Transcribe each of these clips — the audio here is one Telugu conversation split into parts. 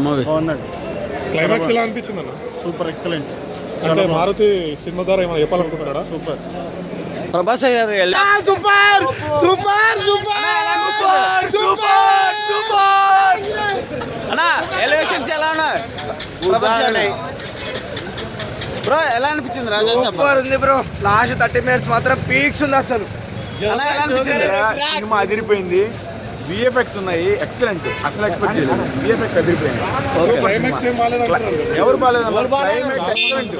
మూవీ క్లైమాక్స్ ఎలా అనిపించింది అన్న? Super excellent. అంటే మారుతి సినిమా ద్వారా ఏమైనా చెప్పాలనుకుంటున్నాడా? సూపర్ ప్రభాస్ గారు super super super super super అన్నా ఎలివేషన్స్ ఎలా ఉన్నాయి? ప్రభాస్ గారు బ్రో ఎలా అనిపించింది? రాజా సూపర్ ఉంది బ్రో. లాస్ట్ 30 minutes మాత్రం పీక్స్ ఉంది అసలు. అన్నా ఎలా అనిపించింది? సినిమా అదిరిపోయింది. విఎఫ్ఎక్స్ ఉన్నాయి ఎక్సలెంట్. అసలు ఎక్స్పెక్ట్ చేయలేదు. విఎఫ్ఎక్స్ అదిరిపోయింది. క్లైమాక్స్ ఏం బాగాలేదంటున్నారు. ఎవరు బాగాలేదు? Climax excellent.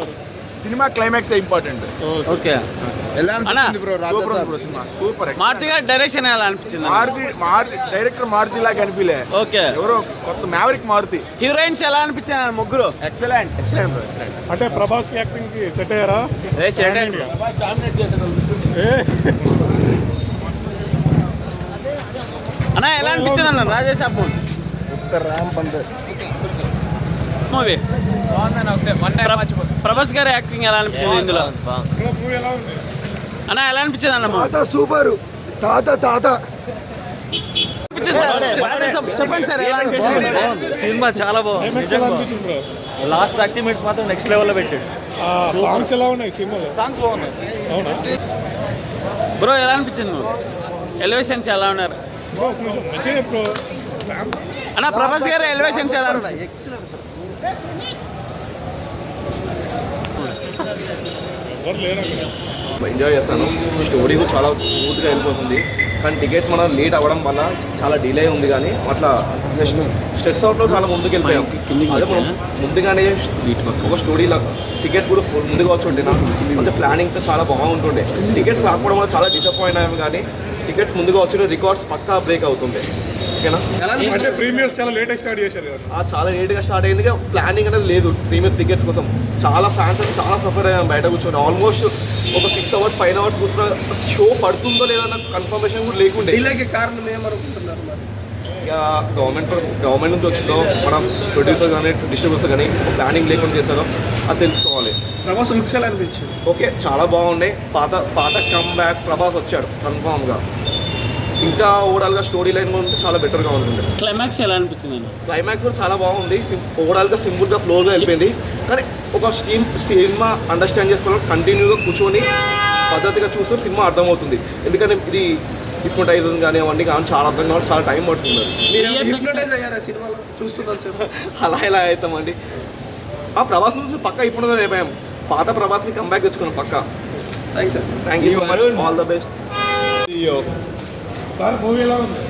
Cinema climax important. Okay ఎలా అనిపించింది బ్రో? రాజా సూపర్ సాబ్ బ్రో సినిమా సూపర్. మారుతి గారి డైరెక్షన్ ఎలా అనిపించింది? డైరెక్టర్ మారుతి లాగా అనిపించలే. ఓకే ఎవరో కొత్త మ్యావరిక్ మారుతి. హీరోయిన్స్ ఎలా అనిపించారు ముగ్గురు? Excellent excellent bro excellent. అంటే ప్రభాస్ యాక్టింగ్ కి సెట్ అయ్యారా? అన్నా ఎలా అనిపించింది అన్న రాజేష్ ఉత్తర్ రామ్ పందర్ మూవీ? ప్రభాస్ గారి యాక్టింగ్ ఎలా అనిపించింది ఇందులో? మూవీ ఎలా ఉంది? అన్నా ఎలా అనిపించింది అన్న మూవీ? తాత సూపర్. తాత తాత చెప్పండి సార్ ఎలా అనిపించింది? సినిమా చాలా బాగుంది. క్లైమాక్స్ ఎలా అనిపించింది బ్రో? లాస్ట్ 30 minutes మాత్రం నెక్స్ట్ లెవెల్లో పెట్టాడు. సాంగ్స్ ఎలా ఉన్నాయి సినిమాలో? సాంగ్స్ బాగున్నాయి. అవునా బ్రో ఎలా అనిపించింది? ఎలివేషన్స్ ఎలా ఉన్నారు? బ్రో ఒక నిమిషం మంచిగా చెప్పు బ్రో. అన్న ప్రభాస్ గారి ఎలివేషన్స్ ఎలా ఉన్నాయి? ఎవరు లేరు అక్కడ. ఎంజాయ్ చేస్తాను. స్టోరీ కూడా చాలా స్మూత్గా వెళ్ళిపోతుంది. కానీ టికెట్స్ మనం లేట్ అవ్వడం వల్ల చాలా డిలే ఉంది. కానీ అట్లా స్ట్రెస్ అవుట్లో చాలా ముందుకు వెళ్ళిపోయాం. అదే మనం ముందుగానే ఒక స్టోరీలా టికెట్స్ కూడా ముందుగా వచ్చి ఉంటే కొంచెం ప్లానింగ్తో చాలా బాగుంటుండే. టికెట్స్ రాకపోవడం వల్ల చాలా డిసప్పాయింట్ అయ్యాము. కానీ టికెట్స్ ముందుగా వచ్చిన రికార్డ్స్ పక్కా బ్రేక్ అవుతుంది. ఓకేనా? అంటే ప్రీమియర్స్ చాలా లేట్ స్టార్ట్ చేశారు కదా. చాలా లేట్గా స్టార్ట్ అయింది. ప్లానింగ్ అనేది లేదు ప్రీమియర్స్ టికెట్స్ కోసం. చాలా ఫ్యాన్స్ అని చాలా సఫర్ అయ్యాం బయట కూర్చొని. ఆల్మోస్ట్ ఒక 6 hours 5 hours కూర్చున్న షో పడుతుందో లేదో నాకు కన్ఫర్మేషన్ కూడా లేకుండే. ఇలాగే కారణం ఏమనుకుంటున్నారు మరి? ఇక గవర్నమెంట్ నుంచి వచ్చిందో మనం ప్రొడ్యూసర్ కానీ డిస్ట్రిబ్యూటర్ కానీ ప్లానింగ్ లేకుండా చేస్తారో అది తెలుసుకోవాలి. ప్రభాస్ లుక్స్ ఎలా అనిపించింది? ఓకే చాలా బాగున్నాయి. పాత కమ్ బ్యాక్ ప్రభాస్ వచ్చాడు కన్ఫామ్గా. ఇంకా ఓవరాల్గా స్టోరీ లైన్ కూడా ఉంటే చాలా బెటర్గా ఉంటుంది. క్లైమాక్స్ ఎలా అనిపించింది? క్లైమాక్స్ కూడా చాలా బాగుంది. ఓవరాల్గా సింపుల్గా ఫ్లోగా వెళ్ళిపోయింది. కానీ ఒక సినిమా అండర్స్టాండ్ చేసుకోవడం కంటిన్యూగా కూర్చొని పద్ధతిగా చూస్తే సినిమా అర్థమవుతుంది. ఎందుకంటే ఇది హిప్నోటైజన్ కానీ అవన్నీ కానీ చాలా అర్థం కావాలి. చాలా టైం పడుతుంది. హిప్నోటైజ్ అయ్యారా సినిమాలో చూస్తున్నారు? అలా ఎలా అవుతామండి? ఆ ప్రభాస్ నుంచి పక్కా హిప్నోటైజ్ అయిపోయాం. పాత ప్రభాస్ని కంబ్యాక్ తెచ్చుకున్నాం పక్కా. Thanks sir. Thank you so much. All the best. Sir movie ఎలా ఉంది?